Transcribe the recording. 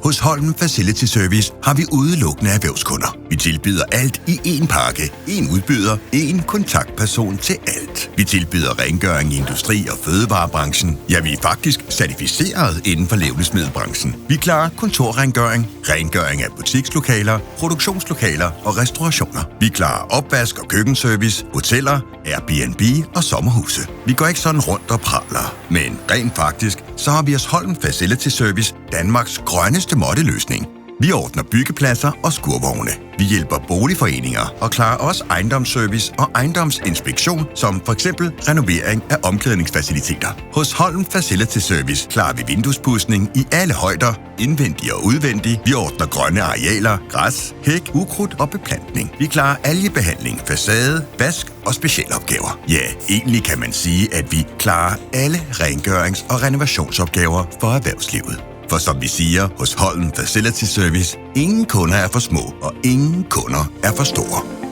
Hos Holm Facility Service har vi udelukkende erhvervskunder. Vi tilbyder alt i én pakke, én udbyder, én kontaktperson til alt. Vi tilbyder rengøring i industri- og fødevarebranchen. Ja, vi er faktisk certificeret inden for levnedsmiddelbranchen. Vi klarer kontorrengøring, rengøring af butikslokaler, produktionslokaler og restaurationer. Vi klarer opvask og køkkenservice, hoteller, Airbnb og sommerhuse. Vi går ikke sådan rundt og praler, men rent faktisk, så har vi hos Holm Facility Service Danmarks grønneste måtteløsning. Vi ordner byggepladser og skurvogne. Vi hjælper boligforeninger og klarer også ejendomsservice og ejendomsinspektion, som for eksempel renovering af omklædningsfaciliteter. Hos Holm Facility Service klarer vi vinduespudsning i alle højder, indvendig og udvendig. Vi ordner grønne arealer, græs, hæk, ukrudt og beplantning. Vi klarer algebehandling, facade, vask og specialopgaver. Ja, egentlig kan man sige, at vi klarer alle rengørings- og renovationsopgaver for erhvervslivet. For som vi siger hos Holm Facility Service, ingen kunder er for små, og ingen kunder er for store.